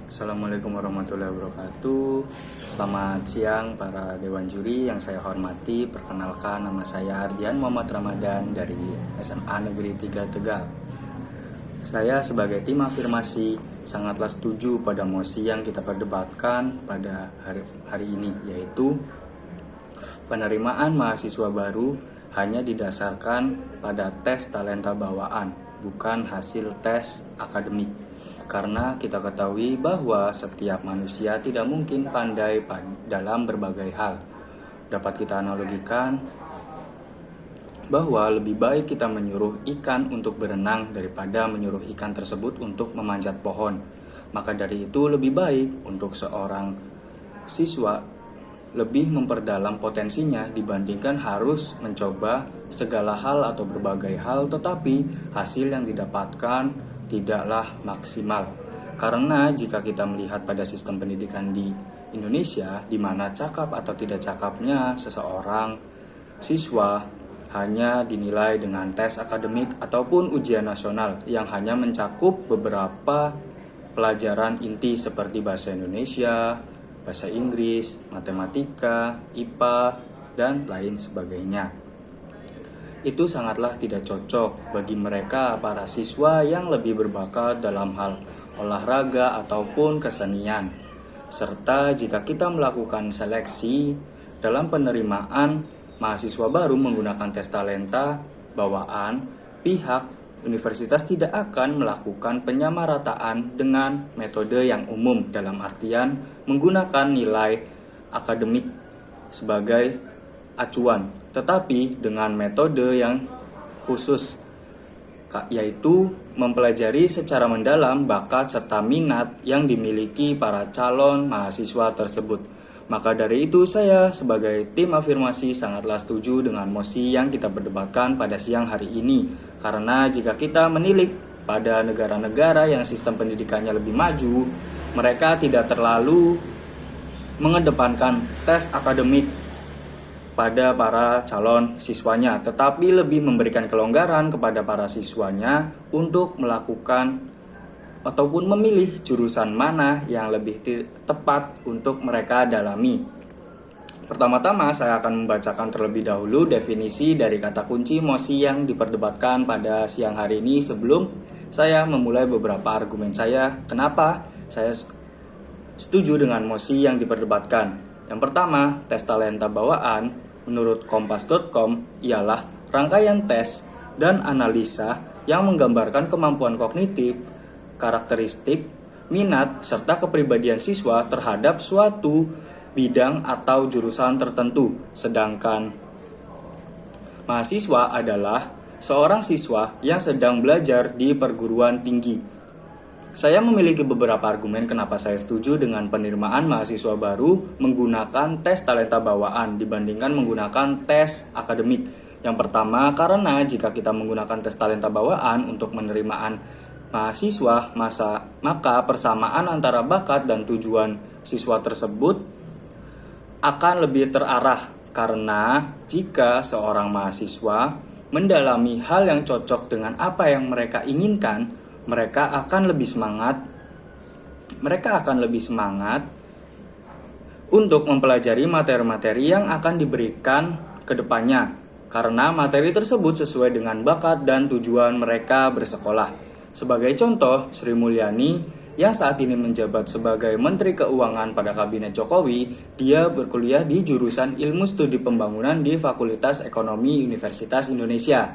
Assalamualaikum warahmatullahi wabarakatuh. Selamat siang para dewan juri yang saya hormati. Perkenalkan, nama saya Ardian Muhammad Ramadan dari SMA Negeri 3 Tegal. Saya sebagai tim afirmasi sangatlah setuju pada mosi yang kita perdebatkan pada hari ini, yaitu penerimaan mahasiswa baru hanya didasarkan pada tes talenta bawaan, bukan hasil tes akademik. Karena kita ketahui bahwa setiap manusia tidak mungkin pandai dalam berbagai hal. Dapat kita analogikan bahwa lebih baik kita menyuruh ikan untuk berenang daripada menyuruh ikan tersebut untuk memanjat pohon. Maka dari itu lebih baik untuk seorang siswa lebih memperdalam potensinya dibandingkan harus mencoba segala hal atau berbagai hal, tetapi hasil yang didapatkan tidaklah maksimal. Karena jika kita melihat pada sistem pendidikan di Indonesia, di mana cakap atau tidak cakapnya seseorang siswa hanya dinilai dengan tes akademik ataupun ujian nasional yang hanya mencakup beberapa pelajaran inti seperti bahasa Indonesia, bahasa Inggris, matematika, IPA, dan lain sebagainya. Itu sangatlah tidak cocok bagi mereka para siswa yang lebih berbakat dalam hal olahraga ataupun kesenian. Serta jika kita melakukan seleksi dalam penerimaan mahasiswa baru menggunakan tes talenta bawaan, pihak universitas tidak akan melakukan penyamarataan dengan metode yang umum, dalam artian menggunakan nilai akademik sebagai acuan, tetapi dengan metode yang khusus, yaitu mempelajari secara mendalam bakat serta minat yang dimiliki para calon mahasiswa tersebut. Maka dari itu saya sebagai tim afirmasi sangatlah setuju dengan mosi yang kita perdebatkan pada siang hari ini. Karena jika kita menilik pada negara-negara yang sistem pendidikannya lebih maju, mereka tidak terlalu mengedepankan tes akademik pada para calon siswanya, tetapi lebih memberikan kelonggaran kepada para siswanya untuk melakukan ataupun memilih jurusan mana yang lebih tepat untuk mereka dalami. Pertama-tama saya akan membacakan terlebih dahulu definisi dari kata kunci mosi yang diperdebatkan pada siang hari ini sebelum saya memulai beberapa argumen saya kenapa saya setuju dengan mosi yang diperdebatkan. Yang pertama, tes talenta bawaan menurut kompas.com ialah rangkaian tes dan analisa yang menggambarkan kemampuan kognitif, karakteristik, minat, serta kepribadian siswa terhadap suatu bidang atau jurusan tertentu. Sedangkan mahasiswa adalah seorang siswa yang sedang belajar di perguruan tinggi. Saya memiliki beberapa argumen kenapa saya setuju dengan penerimaan mahasiswa baru menggunakan tes talenta bawaan dibandingkan menggunakan tes akademik. Yang pertama, karena jika kita menggunakan tes talenta bawaan untuk penerimaan mahasiswa, maka persamaan antara bakat dan tujuan siswa tersebut akan lebih terarah. Karena jika seorang mahasiswa mendalami hal yang cocok dengan apa yang mereka inginkan, mereka akan lebih semangat untuk mempelajari materi-materi yang akan diberikan ke depannya, karena materi tersebut sesuai dengan bakat dan tujuan mereka bersekolah. Sebagai contoh, Sri Mulyani yang saat ini menjabat sebagai Menteri Keuangan pada Kabinet Jokowi, dia berkuliah di jurusan Ilmu Studi Pembangunan di Fakultas Ekonomi Universitas Indonesia,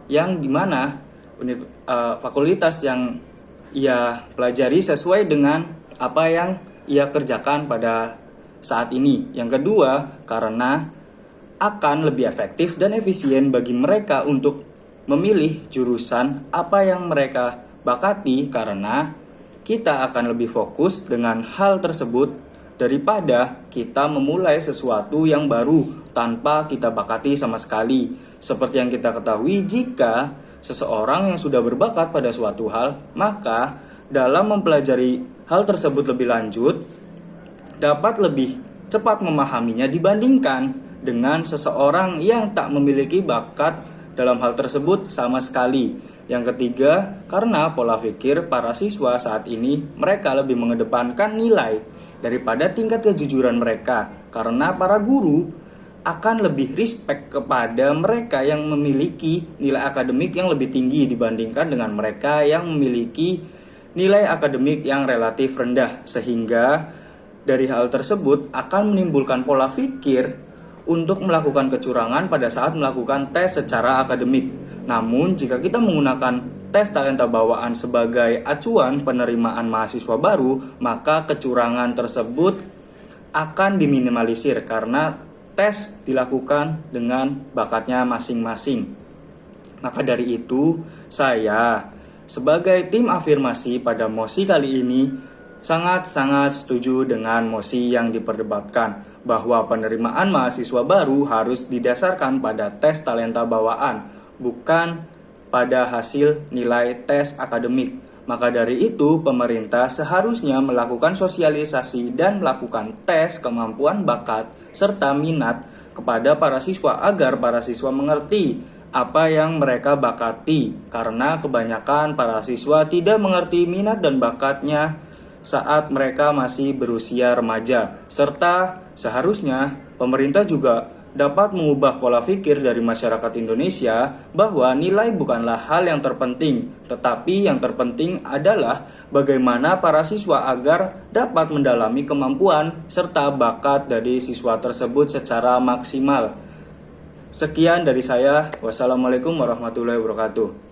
yang dimana fakultas yang ia pelajari sesuai dengan apa yang ia kerjakan pada saat ini. Yang kedua, karena akan lebih efektif dan efisien bagi mereka untuk memilih jurusan apa yang mereka bakati, karena kita akan lebih fokus dengan hal tersebut daripada kita memulai sesuatu yang baru tanpa kita bakati sama sekali. Seperti yang kita ketahui, jika seseorang yang sudah berbakat pada suatu hal, maka dalam mempelajari hal tersebut lebih lanjut dapat lebih cepat memahaminya dibandingkan dengan seseorang yang tak memiliki bakat dalam hal tersebut sama sekali. Yang ketiga, karena pola pikir para siswa saat ini mereka lebih mengedepankan nilai daripada tingkat kejujuran mereka, karena para guru akan lebih respect kepada mereka yang memiliki nilai akademik yang lebih tinggi dibandingkan dengan mereka yang memiliki nilai akademik yang relatif rendah, sehingga dari hal tersebut akan menimbulkan pola pikir untuk melakukan kecurangan pada saat melakukan tes secara akademik. Namun, jika kita menggunakan tes talenta bawaan sebagai acuan penerimaan mahasiswa baru, maka kecurangan tersebut akan diminimalisir karena tes dilakukan dengan bakatnya masing-masing. Maka dari itu, saya sebagai tim afirmasi pada mosi kali ini sangat-sangat setuju dengan mosi yang diperdebatkan bahwa penerimaan mahasiswa baru harus didasarkan pada tes talenta bawaan, bukan pada hasil nilai tes akademik. Maka dari itu, pemerintah seharusnya melakukan sosialisasi dan melakukan tes kemampuan bakat serta minat kepada para siswa agar para siswa mengerti apa yang mereka bakati, karena kebanyakan para siswa tidak mengerti minat dan bakatnya saat mereka masih berusia remaja. Serta seharusnya pemerintah juga dapat mengubah pola pikir dari masyarakat Indonesia bahwa nilai bukanlah hal yang terpenting, tetapi yang terpenting adalah bagaimana para siswa agar dapat mendalami kemampuan serta bakat dari siswa tersebut secara maksimal. Sekian dari saya. Wassalamualaikum warahmatullahi wabarakatuh.